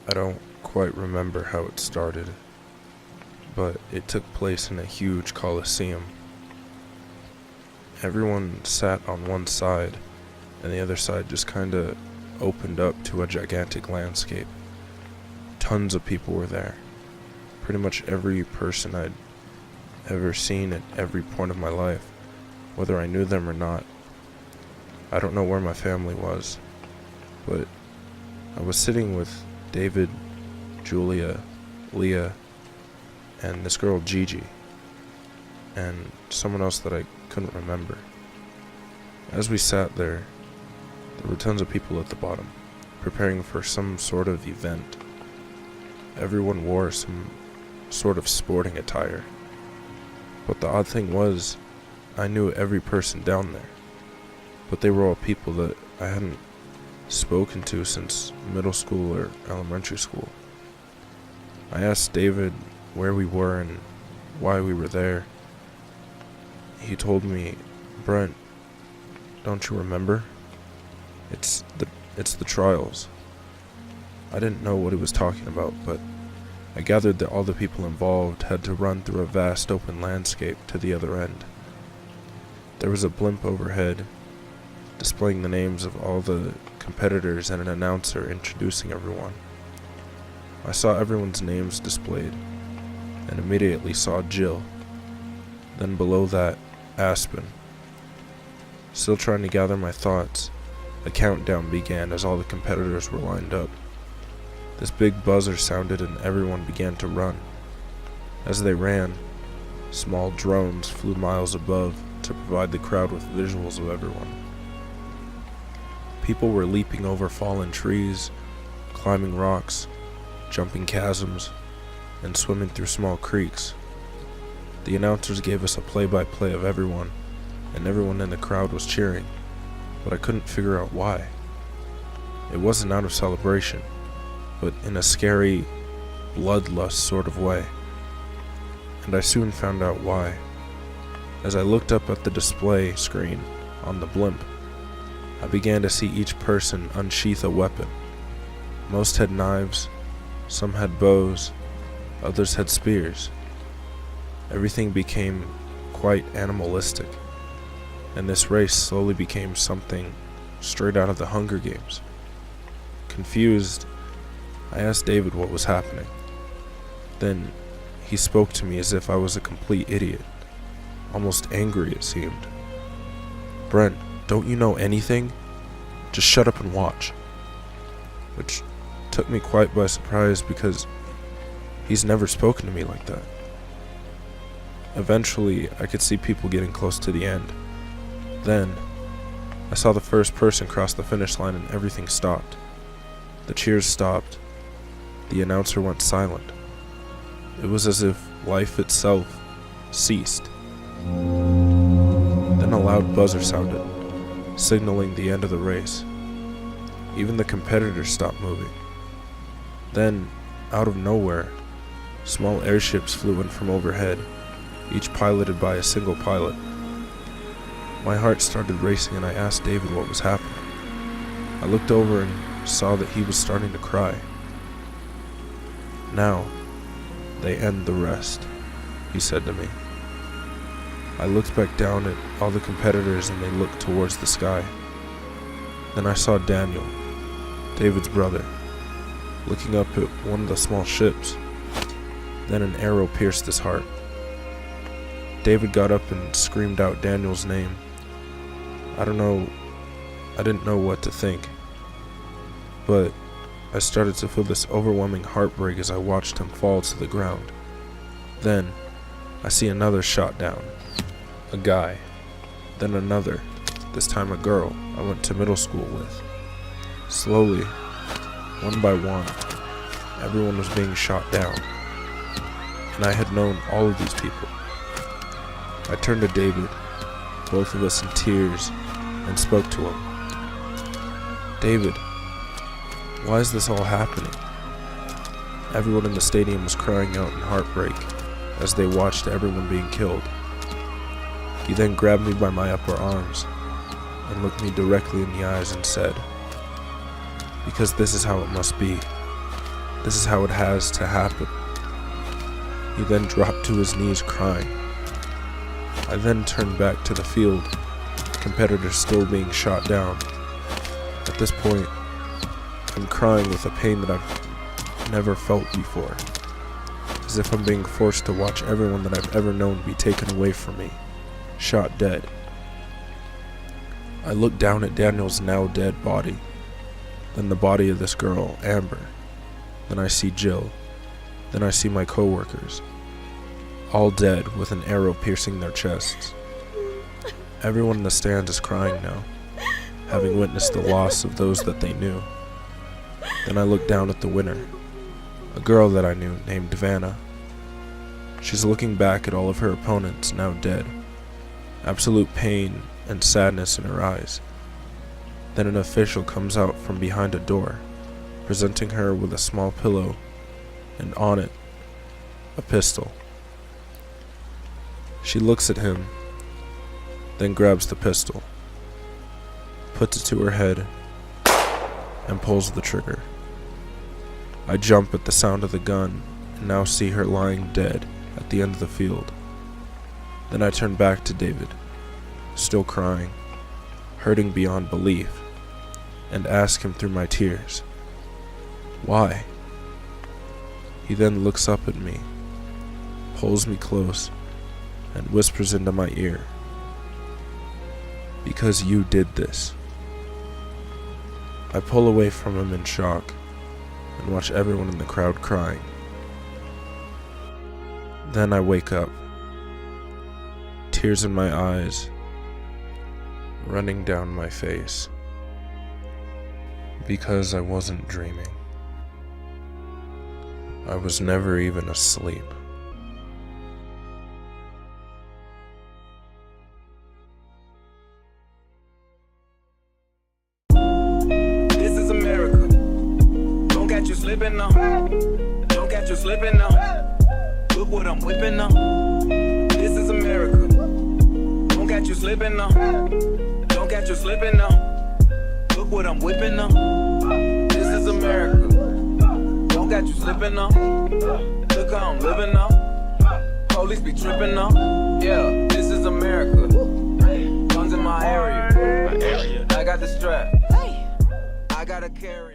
I don't quite remember how it started, but it took place in a huge coliseum. Everyone sat on one side, and the other side just kinda opened up to a gigantic landscape. Tons of people were there. Pretty much every person I'd ever seen at every point of my life, whether I knew them or not. I don't know where my family was, but I was sitting with David, Julia, Leah, and this girl Gigi, and someone else that I couldn't remember. As we sat there were tons of people at the bottom, preparing for some sort of event. Everyone wore some sort of sporting attire. But the odd thing was, I knew every person down there, but they were all people that I hadn't spoken to since middle school or elementary school. I asked David where we were and why we were there. He told me, "Brent, don't you remember? It's the trials." I didn't know what he was talking about, but I gathered that all the people involved had to run through a vast open landscape to the other end. There was a blimp overhead, displaying the names of all the competitors and an announcer introducing everyone. I saw everyone's names displayed, and immediately saw Jill. Then below that, Aspen. Still trying to gather my thoughts, a countdown began as all the competitors were lined up. This big buzzer sounded and everyone began to run. As they ran, small drones flew miles above to provide the crowd with visuals of everyone. People were leaping over fallen trees, climbing rocks, jumping chasms, and swimming through small creeks. The announcers gave us a play-by-play of everyone, and everyone in the crowd was cheering, but I couldn't figure out why. It wasn't out of celebration, but in a scary, bloodlust sort of way. And I soon found out why. As I looked up at the display screen on the blimp, I began to see each person unsheath a weapon. Most had knives, some had bows, others had spears. Everything became quite animalistic, and this race slowly became something straight out of the Hunger Games. Confused, I asked David what was happening. Then he spoke to me as if I was a complete idiot, almost angry it seemed. "Brent, don't you know anything? Just shut up and watch." Which took me quite by surprise because he's never spoken to me like that. Eventually, I could see people getting close to the end. Then, I saw the first person cross the finish line and everything stopped. The cheers stopped. The announcer went silent. It was as if life itself ceased. Then a loud buzzer sounded, signaling the end of the race. Even the competitors stopped moving. Then, out of nowhere, small airships flew in from overhead, each piloted by a single pilot. My heart started racing and I asked David what was happening. I looked over and saw that he was starting to cry. "Now, they end the rest," he said to me. I looked back down at all the competitors and they looked towards the sky. Then I saw Daniel, David's brother, looking up at one of the small ships. Then an arrow pierced his heart. David got up and screamed out Daniel's name. I didn't know what to think, but I started to feel this overwhelming heartbreak as I watched him fall to the ground. Then, I see another shot down. A guy. Then another, this time a girl I went to middle school with. Slowly, one by one, everyone was being shot down, and I had known all of these people. I turned to David, both of us in tears, and spoke to him. "David, why is this all happening?" Everyone in the stadium was crying out in heartbreak as they watched everyone being killed. He then grabbed me by my upper arms and looked me directly in the eyes and said, "Because this is how it must be. This is how it has to happen. He then dropped to his knees crying. I then turned back to the field, competitors still being shot down. At this point, I'm crying with a pain that I've never felt before, as if I'm being forced to watch everyone that I've ever known be taken away from me, shot dead. I look down at Daniel's now dead body, then the body of this girl, Amber. Then I see Jill. Then I see my coworkers, all dead with an arrow piercing their chests. Everyone in the stands is crying now, having witnessed the loss of those that they knew. Then I look down at the winner, a girl that I knew named Vanna. She's looking back at all of her opponents now dead, absolute pain and sadness in her eyes. Then an official comes out from behind a door, presenting her with a small pillow, and on it, a pistol. She looks at him, then grabs the pistol, puts it to her head, and pulls the trigger. I jump at the sound of the gun, and now see her lying dead at the end of the field. Then I turn back to David, still crying, hurting beyond belief, and ask him through my tears, why? He then looks up at me, pulls me close, and whispers into my ear, because you did this. I pull away from him in shock and watch everyone in the crowd crying. Then I wake up, tears in my eyes, running down my face, because I wasn't dreaming. I was never even asleep. This is America. Don't catch you slipping now. Don't catch you slipping now. Look what I'm whipping now. This is America. Don't catch you slipping now. Don't catch you slipping now. Look what I'm whipping now. This is America. Don't catch you slipping now. Look how I'm living now. Police be tripping now. Yeah, this is America. Guns in my area. I got the strap. I gotta carry.